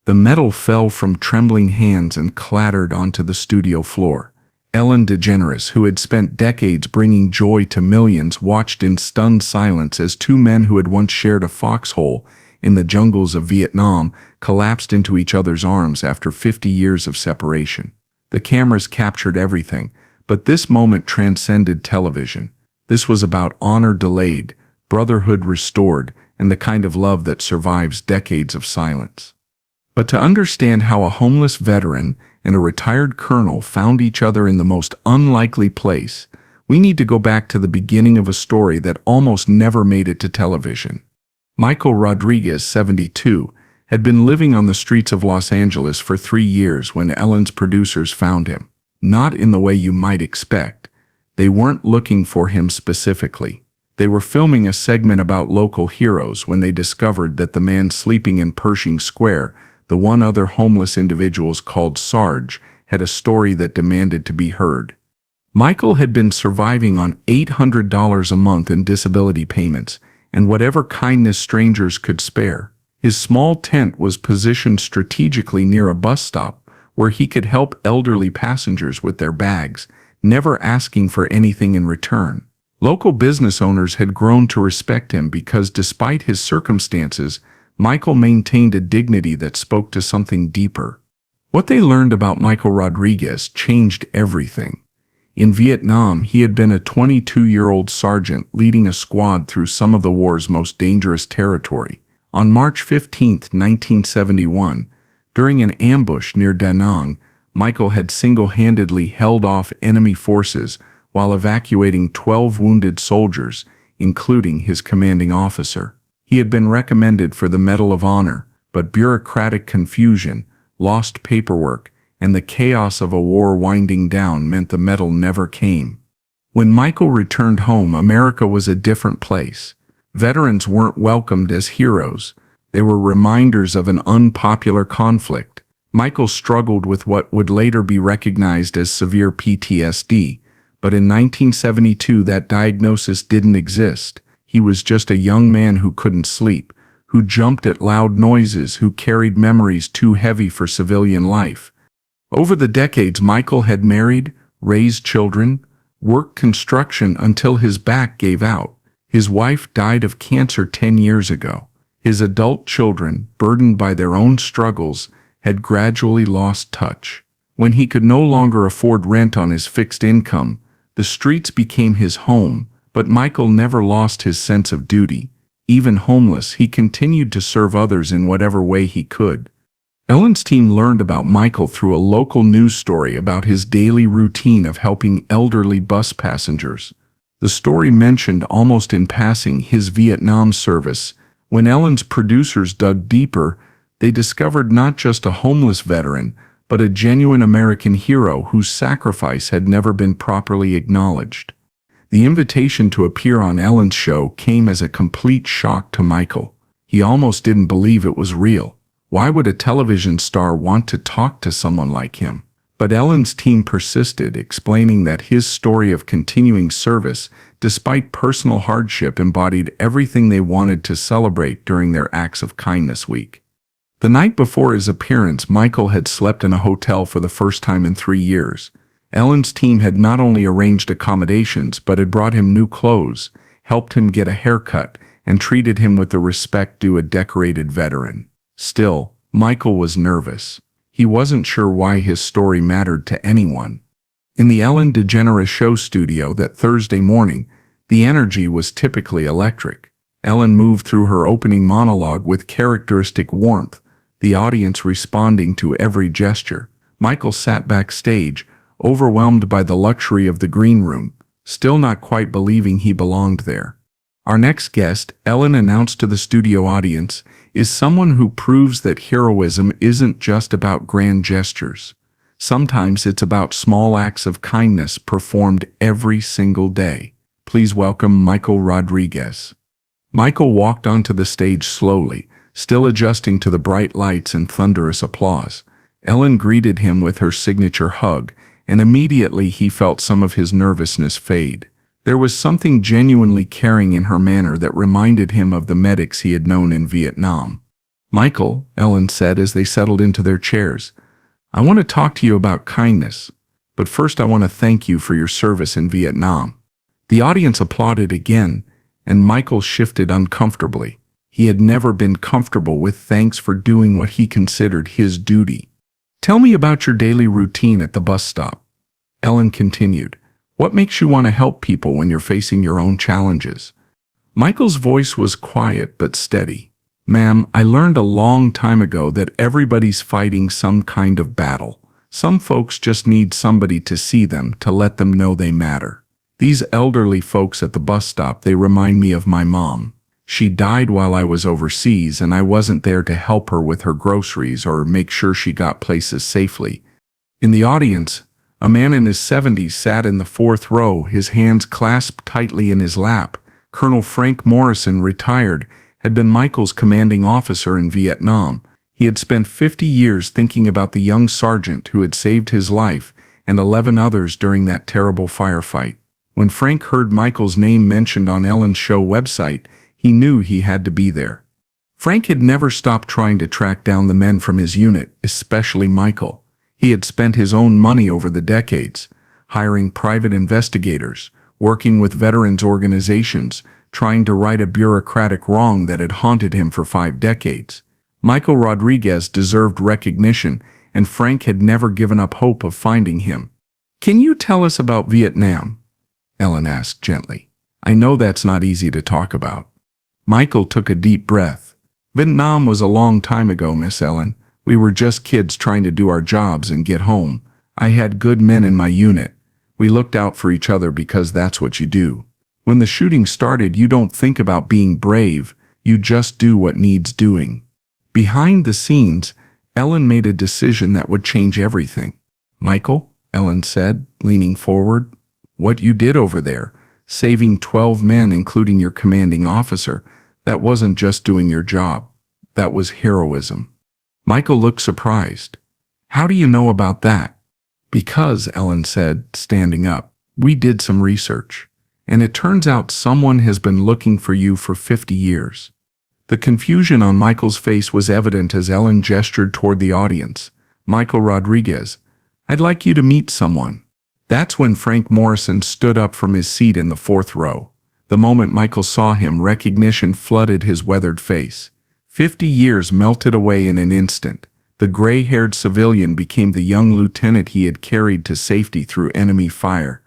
The metal fell from trembling hands and clattered onto the studio floor. Ellen DeGeneres, who had spent decades bringing joy to millions, watched in stunned silence as two men who had once shared a foxhole in the jungles of Vietnam collapsed into each other's arms after 50 years of separation. The cameras captured everything, but this moment transcended television. This was about honor delayed, brotherhood restored, and the kind of love that survives decades of silence. But to understand how a homeless veteran and a retired colonel found each other in the most unlikely place, we need to go back to the beginning of a story that almost never made it to television. Michael Rodriguez, 72, had been living on the streets of Los Angeles for 3 years when Ellen's producers found him. Not in the way you might expect. They weren't looking for him specifically. They were filming a segment about local heroes when they discovered that the man sleeping in Pershing Square, the one other homeless individuals called Sarge, had a story that demanded to be heard. Michael had been surviving on $800 a month in disability payments and whatever kindness strangers could spare. His small tent was positioned strategically near a bus stop where he could help elderly passengers with their bags, never asking for anything in return. Local business owners had grown to respect him because, despite his circumstances, Michael maintained a dignity that spoke to something deeper. What they learned about Michael Rodriguez changed everything. In Vietnam, he had been a 22-year-old sergeant leading a squad through some of the war's most dangerous territory. On March 15, 1971, during an ambush near Da Nang, Michael had single-handedly held off enemy forces while evacuating 12 wounded soldiers, including his commanding officer. He had been recommended for the Medal of Honor, but bureaucratic confusion, lost paperwork, and the chaos of a war winding down meant the medal never came. When Michael returned home, America was a different place. Veterans weren't welcomed as heroes. They were reminders of an unpopular conflict. Michael struggled with what would later be recognized as severe PTSD, but in 1972 that diagnosis didn't exist. He was just a young man who couldn't sleep, who jumped at loud noises, who carried memories too heavy for civilian life. Over the decades, Michael had married, raised children, worked construction until his back gave out. His wife died of cancer 10 years ago. His adult children, burdened by their own struggles, had gradually lost touch. When he could no longer afford rent on his fixed income, the streets became his home, but Michael never lost his sense of duty. Even homeless, he continued to serve others in whatever way he could. Ellen's team learned about Michael through a local news story about his daily routine of helping elderly bus passengers. The story mentioned almost in passing his Vietnam service. When Ellen's producers dug deeper, they discovered not just a homeless veteran, but a genuine American hero whose sacrifice had never been properly acknowledged. The invitation to appear on Ellen's show came as a complete shock to Michael. He almost didn't believe it was real. Why would a television star want to talk to someone like him? But Ellen's team persisted, explaining that his story of continuing service, despite personal hardship, embodied everything they wanted to celebrate during their Acts of Kindness week. The night before his appearance, Michael had slept in a hotel for the first time in 3 years. Ellen's team had not only arranged accommodations, but had brought him new clothes, helped him get a haircut, and treated him with the respect due a decorated veteran. Still, Michael was nervous. He wasn't sure why his story mattered to anyone. In the Ellen DeGeneres show studio that Thursday morning, the energy was typically electric. Ellen moved through her opening monologue with characteristic warmth, the audience responding to every gesture. Michael sat backstage, overwhelmed by the luxury of the green room, still not quite believing he belonged there. Our next guest, Ellen announced to the studio audience, is someone who proves that heroism isn't just about grand gestures. Sometimes it's about small acts of kindness performed every single day. Please welcome Michael Rodriguez. Michael walked onto the stage slowly, still adjusting to the bright lights and thunderous applause. Ellen greeted him with her signature hug, and immediately he felt some of his nervousness fade. There was something genuinely caring in her manner that reminded him of the medics he had known in Vietnam. Michael, Ellen said as they settled into their chairs, I want to talk to you about kindness, but first I want to thank you for your service in Vietnam. The audience applauded again, and Michael shifted uncomfortably. He had never been comfortable with thanks for doing what he considered his duty. Tell me about your daily routine at the bus stop. Ellen continued. What makes you want to help people when you're facing your own challenges? Michael's voice was quiet but steady. Ma'am, I learned a long time ago that everybody's fighting some kind of battle. Some folks just need somebody to see them, to let them know they matter. These elderly folks at the bus stop, they remind me of my mom. She died while I was overseas, and I wasn't there to help her with her groceries or make sure she got places safely. In the audience, a man in his 70s sat in the fourth row, his hands clasped tightly in his lap. Colonel Frank Morrison, retired, had been Michael's commanding officer in Vietnam. He had spent 50 years thinking about the young sergeant who had saved his life and 11 others during that terrible firefight. When Frank heard Michael's name mentioned on Ellen's show website, he knew he had to be there. Frank had never stopped trying to track down the men from his unit, especially Michael. He had spent his own money over the decades, hiring private investigators, working with veterans organizations, trying to right a bureaucratic wrong that had haunted him for 5 decades. Michael Rodriguez deserved recognition, and Frank had never given up hope of finding him. Can you tell us about Vietnam? Ellen asked gently. I know that's not easy to talk about. Michael took a deep breath. Vietnam was a long time ago, Miss Ellen. We were just kids trying to do our jobs and get home. I had good men in my unit. We looked out for each other because that's what you do. When the shooting started, you don't think about being brave. You just do what needs doing. Behind the scenes, Ellen made a decision that would change everything. Michael, Ellen said, leaning forward, what you did over there, saving 12 men, including your commanding officer, that wasn't just doing your job. That was heroism. Michael looked surprised. How do you know about that? Because, Ellen said, standing up, we did some research. And it turns out someone has been looking for you for 50 years. The confusion on Michael's face was evident as Ellen gestured toward the audience. Michael Rodriguez, I'd like you to meet someone. That's when Frank Morrison stood up from his seat in the fourth row. The moment Michael saw him, recognition flooded his weathered face. 50 years melted away in an instant. The gray-haired civilian became the young lieutenant he had carried to safety through enemy fire.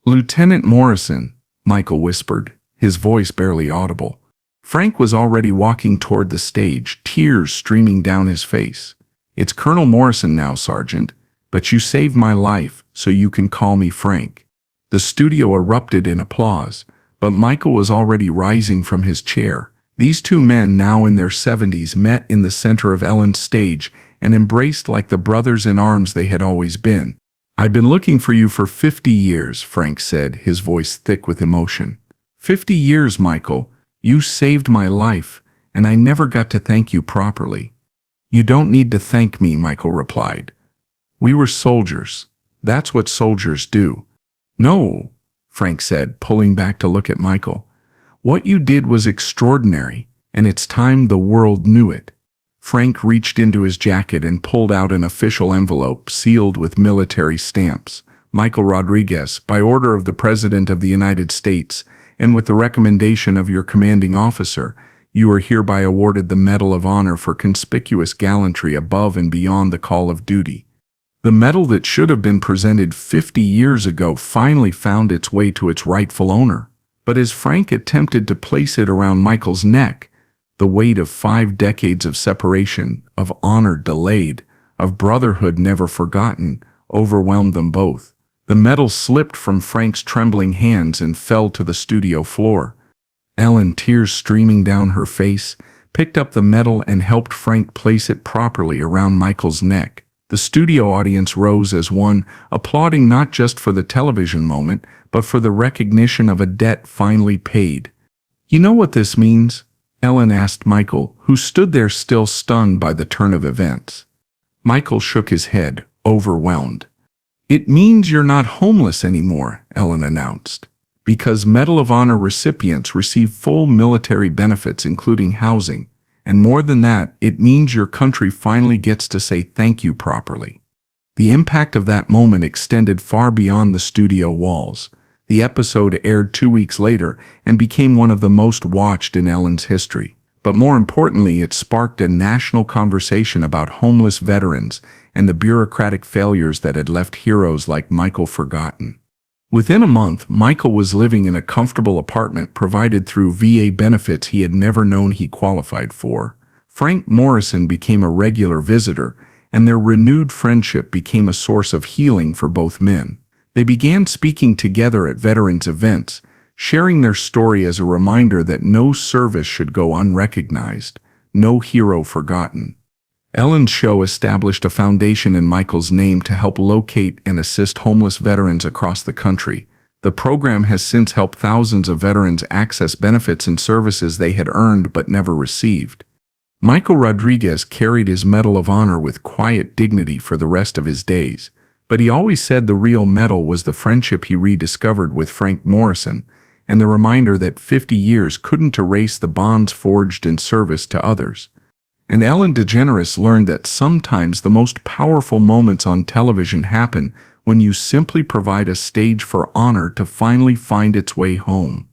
Lieutenant Morrison, Michael whispered, his voice barely audible. Frank was already walking toward the stage, tears streaming down his face. It's Colonel Morrison now, Sergeant, but you saved my life, so you can call me Frank. The studio erupted in applause, but Michael was already rising from his chair. These two men, now in their 70s, met in the center of Ellen's stage and embraced like the brothers in arms they had always been. I've been looking for you for 50 years, Frank said, his voice thick with emotion. 50 years, Michael. You saved my life, and I never got to thank you properly. You don't need to thank me, Michael replied. We were soldiers. That's what soldiers do. No, Frank said, pulling back to look at Michael. What you did was extraordinary, and it's time the world knew it. Frank reached into his jacket and pulled out an official envelope sealed with military stamps. Michael Rodriguez, by order of the President of the United States, and with the recommendation of your commanding officer, you are hereby awarded the Medal of Honor for conspicuous gallantry above and beyond the call of duty. The medal that should have been presented 50 years ago finally found its way to its rightful owner. But as Frank attempted to place it around Michael's neck, the weight of 5 decades of separation, of honor delayed, of brotherhood never forgotten, overwhelmed them both. The medal slipped from Frank's trembling hands and fell to the studio floor. Ellen, tears streaming down her face, picked up the medal and helped Frank place it properly around Michael's neck. The studio audience rose as one, applauding not just for the television moment, but for the recognition of a debt finally paid. You know what this means? Ellen asked Michael, who stood there still stunned by the turn of events. Michael shook his head, overwhelmed. It means you're not homeless anymore, Ellen announced, because Medal of Honor recipients receive full military benefits including housing, And more than that, it means your country finally gets to say thank you properly. The impact of that moment extended far beyond the studio walls. The episode aired 2 weeks later and became one of the most watched in Ellen's history. But more importantly, it sparked a national conversation about homeless veterans and the bureaucratic failures that had left heroes like Michael forgotten. Within a month, Michael was living in a comfortable apartment provided through VA benefits he had never known he qualified for. Frank Morrison became a regular visitor, and their renewed friendship became a source of healing for both men. They began speaking together at veterans' events, sharing their story as a reminder that no service should go unrecognized, no hero forgotten. Ellen's show established a foundation in Michael's name to help locate and assist homeless veterans across the country. The program has since helped thousands of veterans access benefits and services they had earned but never received. Michael Rodriguez carried his Medal of Honor with quiet dignity for the rest of his days, but he always said the real medal was the friendship he rediscovered with Frank Morrison, and the reminder that 50 years couldn't erase the bonds forged in service to others. And Ellen DeGeneres learned that sometimes the most powerful moments on television happen when you simply provide a stage for honor to finally find its way home.